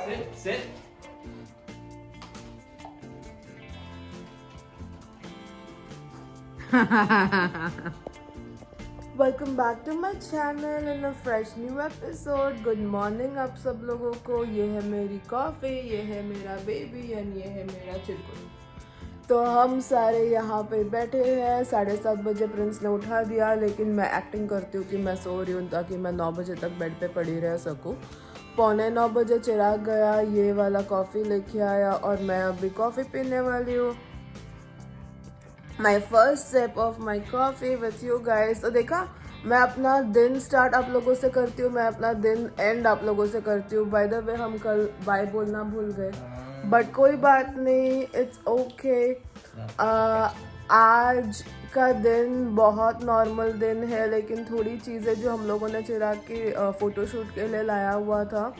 Sit. Welcome back to my channel in a fresh new episode. Good morning आप सब लोगों को। ये है मेरी कॉफ़ी, ये है मेरा बेबी एंड ये है मेरा चिकू। तो हम सारे यहाँ पे बैठे हैं। 7:30 बजे प्रिंस ने उठा दिया, लेकिन मैं एक्टिंग करती हूँ कि मैं सो रही हूँ ताकि मैं 9 बजे तक बेड पे पड़ी रह सकूँ। 8:45 बजे चिराग गया, ये वाला कॉफ़ी लेके आया और मैं अभी कॉफ़ी पीने वाली हूँ। My first sip of my coffee with you guys. तो देखा, मैं अपना दिन स्टार्ट आप लोगों से करती हूँ, मैं अपना दिन एंड आप लोगों से करती हूँ। बाय द वे हम कल बाय बोलना भूल गए, बट कोई बात नहीं, इट्स ओके। आज का दिन बहुत नॉर्मल दिन है, लेकिन थोड़ी चीज़ें जो हम लोगों ने चिराग की फ़ोटोशूट के लिए लाया हुआ था,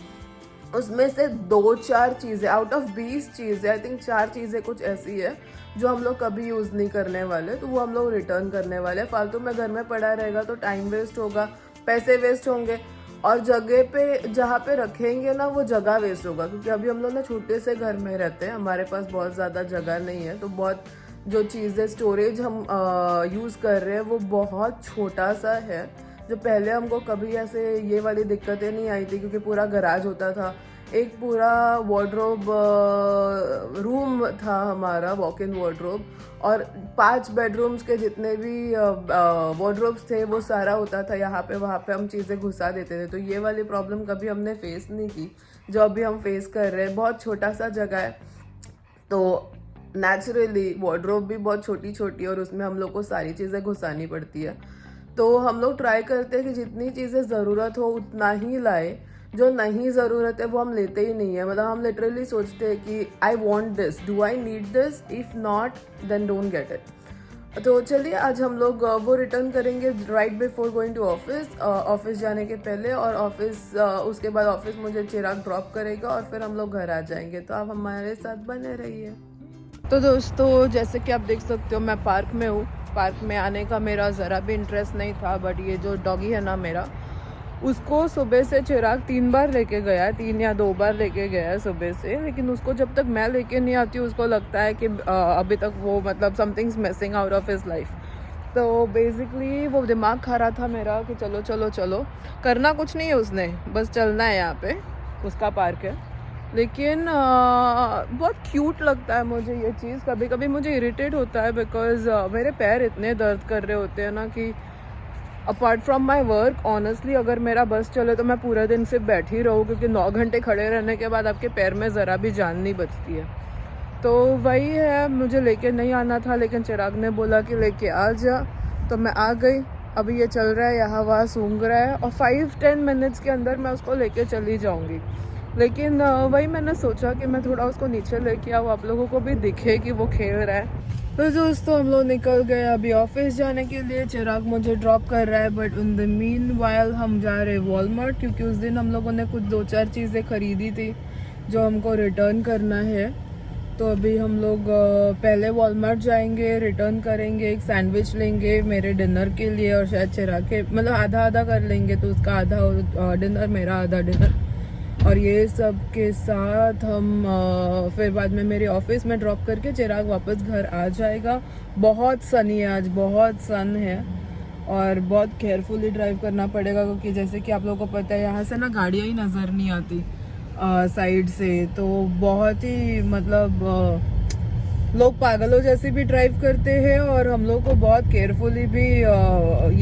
उसमें से 2-4 चीज़ें आउट ऑफ 20 चीज़ें, आई थिंक 4 चीज़ें कुछ ऐसी है जो हम लोग कभी यूज़ नहीं करने वाले, तो वो हम लोग रिटर्न करने वाले। फालतू में घर में पड़ा रहेगा तो टाइम वेस्ट होगा, पैसे वेस्ट होंगे, और जगह पे जहाँ पे रखेंगे ना वो जगह वेस्ट होगा। क्योंकि अभी हम लोग ना छोटे से घर में रहते हैं, हमारे पास बहुत ज़्यादा जगह नहीं है, तो बहुत जो चीज़ें स्टोरेज हम यूज़ कर रहे हैं वो बहुत छोटा सा है। जो पहले हमको कभी ऐसे ये वाली दिक्कतें नहीं आई थी, क्योंकि पूरा गराज होता था, एक पूरा वार्डरोब रूम था हमारा, वॉक इन वार्डरोब, और 5 बेडरूम्स के जितने भी वार्डरोब्स थे वो सारा होता था यहाँ पे, वहाँ पे हम चीज़ें घुसा देते थे। तो ये वाली प्रॉब्लम कभी हमने फेस नहीं की जो अभी हम फेस कर रहे हैं। बहुत छोटा सा जगह है, तो नेचुरली वार्डरोब भी बहुत छोटी छोटी है और उसमें हम लोग को सारी चीज़ें घुसानी पड़ती है। तो हम लोग ट्राई करते हैं कि जितनी चीज़ें ज़रूरत हो उतना ही लाए, जो नहीं ज़रूरत है वो हम लेते ही नहीं है। मतलब हम लिटरली सोचते हैं कि I want this, do I need this, if not then don't get it. तो चलिए आज हम लोग वो रिटर्न करेंगे right before going to office, office जाने के पहले, और ऑफिस उसके बाद ऑफिस मुझे चिराग ड्रॉप करेगा और फिर हम लोग घर आ जाएंगे। तो आप हमारे साथ बने रहिए। तो दोस्तों, जैसे कि आप देख सकते हो मैं पार्क में हूँ। पार्क में आने का मेरा ज़रा भी इंटरेस्ट नहीं था, बट ये जो डॉगी है ना मेरा, उसको सुबह से चिराग 3 बार लेके गया है, 3 या 2 बार लेके गया है सुबह से। लेकिन उसको जब तक मैं लेके नहीं आती हूँ उसको लगता है कि अभी तक वो मतलब something's missing out of his life. तो बेसिकली वो दिमाग खा रहा था मेरा कि चलो चलो चलो, करना कुछ नहीं है उसने, बस चलना है, यहाँ पे उसका पार्क है। लेकिन बहुत क्यूट लगता है मुझे ये चीज़। कभी कभी मुझे इरिटेट होता है बिकॉज मेरे पैर इतने दर्द कर रहे होते हैं ना कि apart from my work, honestly अगर मेरा बस चले तो मैं पूरा दिन सिर्फ बैठी रहूँ, क्योंकि 9 घंटे खड़े रहने के बाद आपके पैर में ज़रा भी जान नहीं बचती है। तो वही है, मुझे लेके नहीं आना था, लेकिन चिराग ने बोला कि लेके आ जा, तो मैं आ गई। अभी ये चल रहा है, यहाँ वहाँ सूंघ रहा है, और 5-10 मिनट्स के अंदर मैं उसको लेके चली जाऊँगी। लेकिन वही मैंने सोचा कि मैं थोड़ा उसको नीचे लेके आऊँ, आप लोगों को भी दिखे कि वो खेल रहा है। तो दोस्तों हम लोग निकल गए अभी ऑफिस जाने के लिए। चिराग मुझे ड्रॉप कर रहा है, but in the mean while हम जा रहे हैं वॉलमार्ट, क्योंकि उस दिन हम लोगों ने कुछ 2-4 चीज़ें खरीदी थी जो हमको रिटर्न करना है। तो अभी हम लोग पहले वॉलमार्ट जाएंगे, रिटर्न करेंगे, एक सैंडविच लेंगे मेरे डिनर के लिए, और शायद चिराग के मतलब आधा आधा कर लेंगे, तो उसका आधा डिनर, मेरा आधा डिनर, और ये सब के साथ हम फिर बाद में मेरे ऑफिस में ड्रॉप करके चिराग वापस घर आ जाएगा। बहुत सनी है आज, बहुत सन है, और बहुत केयरफुली ड्राइव करना पड़ेगा, क्योंकि जैसे कि आप लोगों को पता है यहाँ से ना गाड़ियाँ ही नज़र नहीं आती साइड से। तो बहुत ही मतलब लोग पागलों जैसे भी ड्राइव करते हैं, और हम लोग को बहुत केयरफुली भी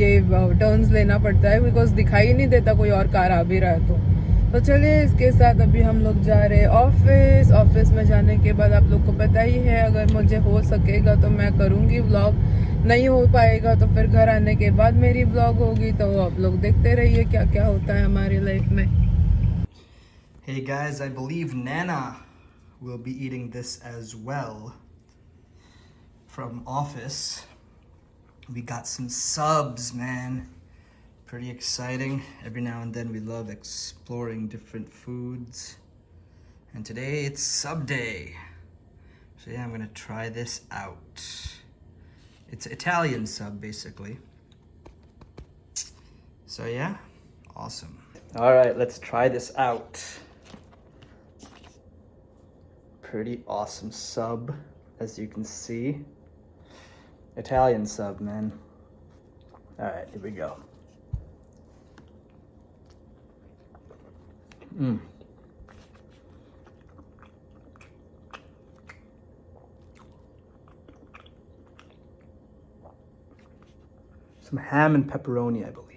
ये टर्न्स लेना पड़ता है, बिकॉज दिखाई नहीं देता कोई और कार आ भी रहा है। तो चलिए इसके साथ अभी हम लोग जा रहे हैं ऑफिस। ऑफिस में जाने के बाद आप लोग को पता ही है, अगर मुझे हो सकेगा तो मैं करूँगी व्लॉग, नहीं हो पाएगा तो फिर घर आने के बाद मेरी व्लॉग होगी। तो आप लोग देखते रहिए क्या क्या होता है हमारी लाइफ में। Hey guys, I believe Nana will be eating this as well from office. We got some subs, man. Pretty exciting. Every now and then we love exploring different foods. And today it's sub day. So yeah, I'm gonna try this out. It's Italian sub basically. So yeah, awesome. All right, let's try this out. Pretty awesome sub, as you can see. Italian sub, man. All right, here we go. Some ham and pepperoni, I believe.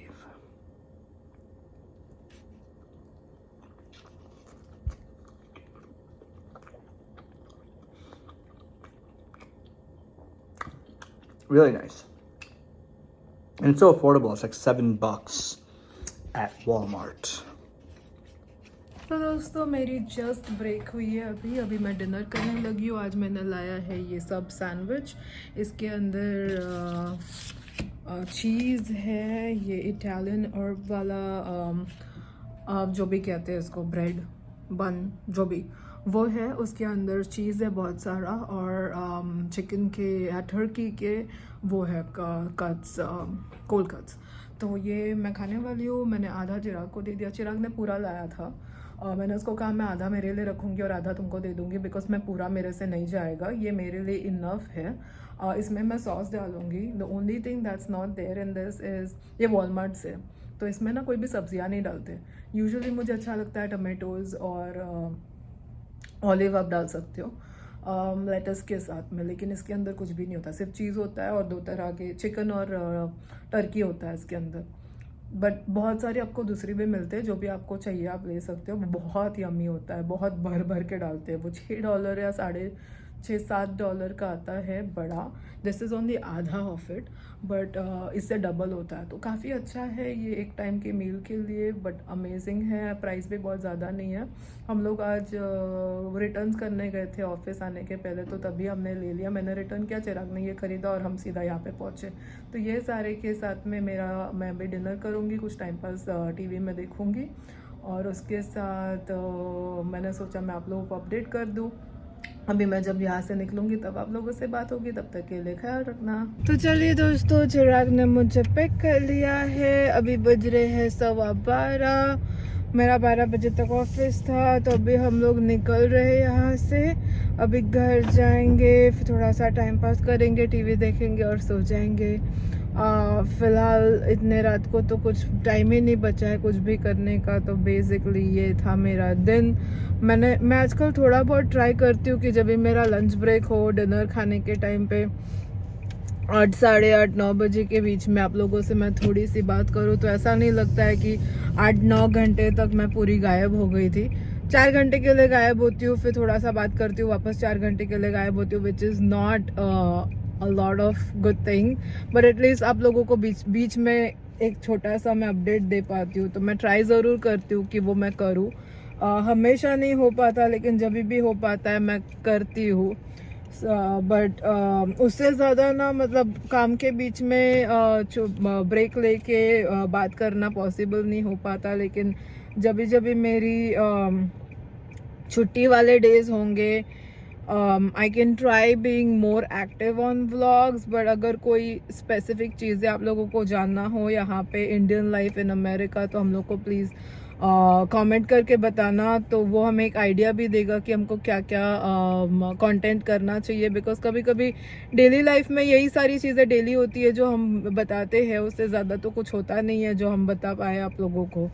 Really nice. And it's so affordable. It's like $7 at Walmart. तो दोस्तों मेरी just break हुई है अभी मैं dinner करने लगी हूँ। आज मैंने लाया है ये सब सैंडविच। इसके अंदर चीज़ है, ये इटालियन अर्ब वाला आप जो भी कहते हैं इसको, ब्रेड बन जो भी वो है। उसके अंदर चीज़ है बहुत सारा, और चिकन के या टर्की के वो है कट्स, कोल्ड कट्स। तो ये मैं खाने वाली हूँ। मैंने आधा चिराग को दे दिया, चिराग ने पूरा लाया था। मैंने उसको कहा मैं आधा मेरे लिए रखूँगी और आधा तुमको दे दूँगी, बिकॉज मैं पूरा मेरे से नहीं जाएगा, ये मेरे लिए इनफ है। इसमें मैं सॉस डालूँगी। The only thing that's not there in this is, ये वॉलमार्ट से, तो इसमें ना कोई भी सब्जियाँ नहीं डालते। यूजुअली मुझे अच्छा लगता है टमेटोज़ और ऑलिव आप डाल सकते हो लेटस के साथ में, लेकिन इसके अंदर कुछ भी नहीं होता, सिर्फ चीज़ होता है और दो तरह के चिकन और टर्की होता है इसके अंदर। बट बहुत सारे आपको दूसरी भी मिलते हैं, जो भी आपको चाहिए आप ले सकते हो। बहुत यम्मी होता है, बहुत भर भर के डालते हैं वो। $6 या $6-7 का आता है बड़ा। दिस इज़ ओनली आधा ऑफ इट, बट इससे डबल होता है, तो काफ़ी अच्छा है ये एक टाइम के मील के लिए। बट अमेजिंग है, प्राइस भी बहुत ज़्यादा नहीं है। हम लोग आज रिटर्न करने गए थे ऑफिस आने के पहले, तो तभी हमने ले लिया। मैंने रिटर्न किया, चिराग ने ये ख़रीदा और हम सीधा यहाँ पे पहुँचे। तो ये सारे के साथ में मैं भी डिनर करूँगी, कुछ टाइम पास टीवी में देखूँगी, और उसके साथ मैंने सोचा मैं आप लोगों को अपडेट कर दूँ। अभी मैं जब यहाँ से निकलूंगी तब आप लोगों से बात होगी, तब तक के लिए ख्याल रखना। तो चलिए दोस्तों, चिराग ने मुझे पिक कर लिया है। अभी बज रहे हैं 12:15। मेरा 12 बजे तक ऑफिस था, तो अभी हम लोग निकल रहे हैं यहाँ से। अभी घर जाएंगे, फिर थोड़ा सा टाइम पास करेंगे, टीवी देखेंगे और सो जाएंगे। फ़िलहाल इतने रात को तो कुछ टाइम ही नहीं बचा है कुछ भी करने का। तो बेसिकली ये था मेरा दिन। मैं आजकल थोड़ा बहुत ट्राई करती हूँ कि जब भी मेरा लंच ब्रेक हो, डिनर खाने के टाइम पे 8, 8:30, 9 बजे के बीच में आप लोगों से मैं थोड़ी सी बात करूँ, तो ऐसा नहीं लगता है कि 8-9 घंटे तक मैं पूरी गायब हो गई थी। 4 घंटे के लिए गायब होती हूँ, फिर थोड़ा सा बात करती हूँ, वापस 4 घंटे के लिए गायब होती हूँ, which is not a lot of good thing, but at least आप लोगों को बीच में एक छोटा सा मैं अपडेट दे पाती हूँ। तो मैं ट्राई ज़रूर करती हूँ कि वो मैं करूँ। हमेशा नहीं हो पाता, लेकिन जब भी हो पाता है मैं करती हूँ। बट उससे ज़्यादा ना, मतलब काम के बीच में ब्रेक लेके बात करना पॉसिबल नहीं हो पाता। लेकिन जब भी मेरी छुट्टी वाले डेज होंगे, I can try being more active on vlogs. But अगर कोई स्पेसिफिक चीज़ें आप लोगों को जानना हो यहाँ पे इंडियन लाइफ इन अमेरिका, तो हम लोग को प्लीज़ कमेंट करके बताना, तो वो हमें एक आइडिया भी देगा कि हमको क्या क्या कंटेंट करना चाहिए। बिकॉज कभी कभी डेली लाइफ में यही सारी चीज़ें डेली होती है जो हम बताते हैं, उससे ज़्यादा तो कुछ होता नहीं है जो हम बता पाए आप लोगों को।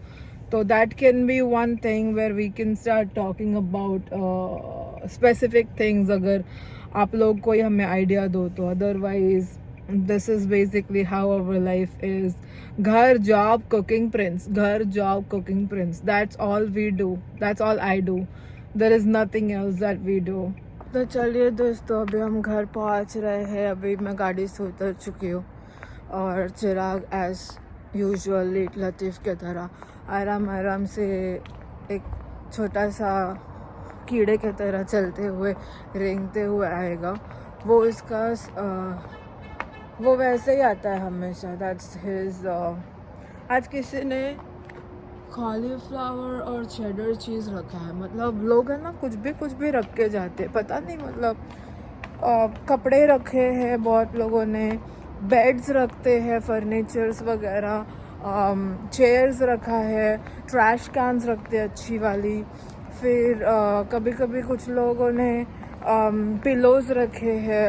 तो that can be one thing where we can start talking about specific things, अगर आप लोग कोई हमें आइडिया दो तो। Otherwise this is basically how our life is. घर, जॉब, कुकिंग प्रिंस, घर, job, cooking Prince, that's all we do, that's all I do, there is nothing else that we do. तो चलिए दोस्तों, अभी हम घर पहुंच रहे हैं। अभी मैं गाड़ी से उतर चुकी हूँ, और चिराग एज यूजुअल लेट लतीफ़ की तरह आराम से एक छोटा सा कीड़े की तरह चलते हुए, रेंगते हुए आएगा। वो इसका वो वैसे ही आता है हमेशा, दैट्स हिज। आज किसी ने कॉलीफ्लावर और चेडर चीज़ रखा है। मतलब लोग है ना, कुछ भी रख के जाते, पता नहीं, मतलब कपड़े रखे हैं बहुत लोगों ने, बेड्स रखते हैं, फर्नीचर्स वगैरह, चेयर्स रखा है, ट्रैश कैन्स रखते हैं अच्छी वाली, फिर कभी कभी कुछ लोगों ने पिलोज रखे हैं,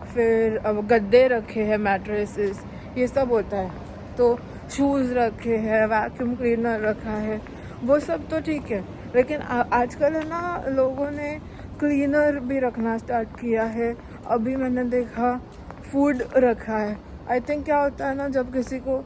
फिर गद्दे रखे हैं, मैट्रेसेस, ये सब होता है। तो शूज़ रखे हैं, वैक्यूम क्लीनर रखा है, वो सब तो ठीक है। लेकिन आजकल है ना, लोगों ने क्लीनर भी रखना स्टार्ट किया है। अभी मैंने देखा फूड रखा है। आई थिंक क्या होता है ना, जब किसी को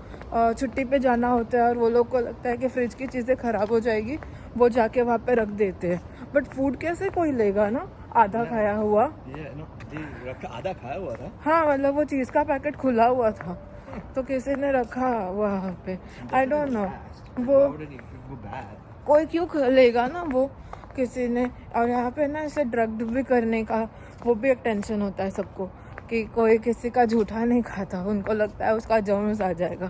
छुट्टी पे जाना होता है और वो लोग को लगता है कि फ्रिज की चीज़ें ख़राब हो जाएगी, वो जाके वहाँ पे रख देते हैं। बट फूड कैसे कोई लेगा ना, आधा खाया हुआ। आधा खाया हुआ था। हाँ, मतलब वो चीज़ का पैकेट खुला हुआ था, तो किसी ने रखा वहाँ पे। आई डोंट नो वो कोई क्यों लेगा ना, वो किसी ने। और यहाँ पे ना इसे ड्रग भी करने का वो भी एक टेंशन होता है सबको, कि कोई किसी का झूठा नहीं खाता, उनको लगता है उसका जर्म्स आ जाएगा।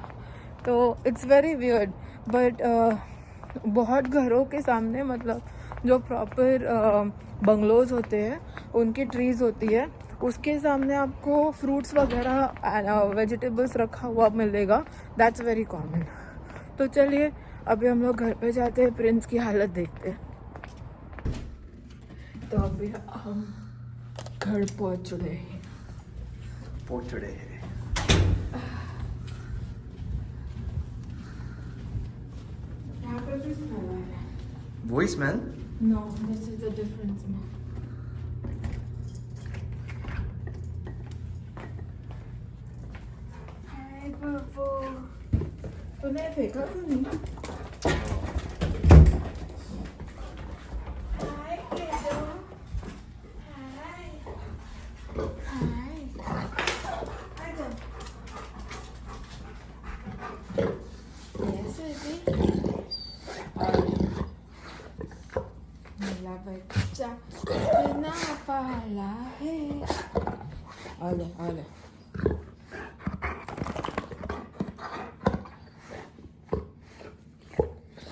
तो इट्स वेरी वियर्ड। बट बहुत घरों के सामने, मतलब जो प्रॉपर बंगलोज होते हैं, उनकी ट्रीज होती है, उसके सामने आपको फ्रूट्स वगैरह वेजिटेबल्स रखा हुआ मिलेगा। That's very common. तो चलिए अभी हम लोग घर पे जाते हैं, प्रिंस की हालत देखते हैं। तो अभी हम घर पहुंच रहे हैं। यहाँ पे भी स्मेल आ रहा है। वही smell? No, this is a different smell. Hi, Babu. तूने फेंका तो नहीं? Hi, kiddo. Hi. Hi. आजा. Yes, baby. मेरा बच्चा कितना पाला है। आले आले।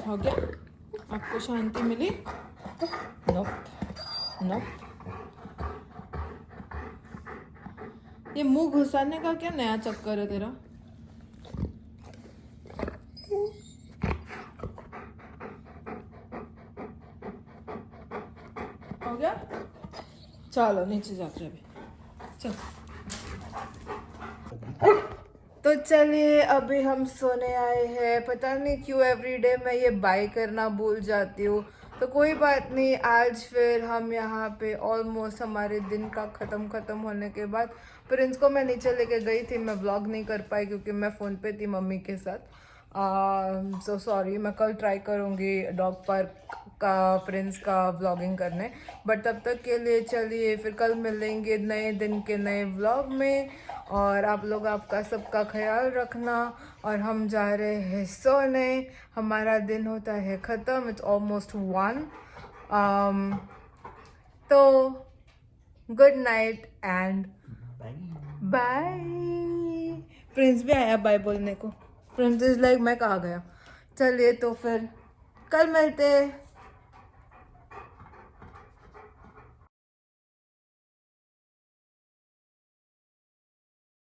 हो गया? आपको शांति मिली? नोप नोप। ये मुंह घुसाने का क्या नया चक्कर है तेरा? हो गया? चलो नीचे जाते अभी। चल। तो चलिए अभी हम सोने आए हैं। पता नहीं क्यों एवरीडे मैं ये बाय करना भूल जाती हूँ, तो कोई बात नहीं। आज फिर हम यहाँ पे ऑलमोस्ट हमारे दिन का ख़त्म होने के बाद प्रिंस को मैं नीचे लेके गई थी। मैं व्लॉग नहीं कर पाई क्योंकि मैं फ़ोन पे थी मम्मी के साथ। So sorry. मैं कल ट्राई करूँगी डॉग पार्क का प्रिंस का व्लॉगिंग करने, बट तब तक के लिए चलिए फिर कल मिलेंगे नए दिन के नए व्लॉग में। और आप लोग आपका सबका ख्याल रखना। और हम जा रहे हैं सोने, हमारा दिन होता है ख़त्म। It's almost 1। तो good night and bye. Prince भी आया बाय बोलने को। प्रिंस इज लाइक मैं कहाँ गया। चलिए तो फिर कल मिलते हैं।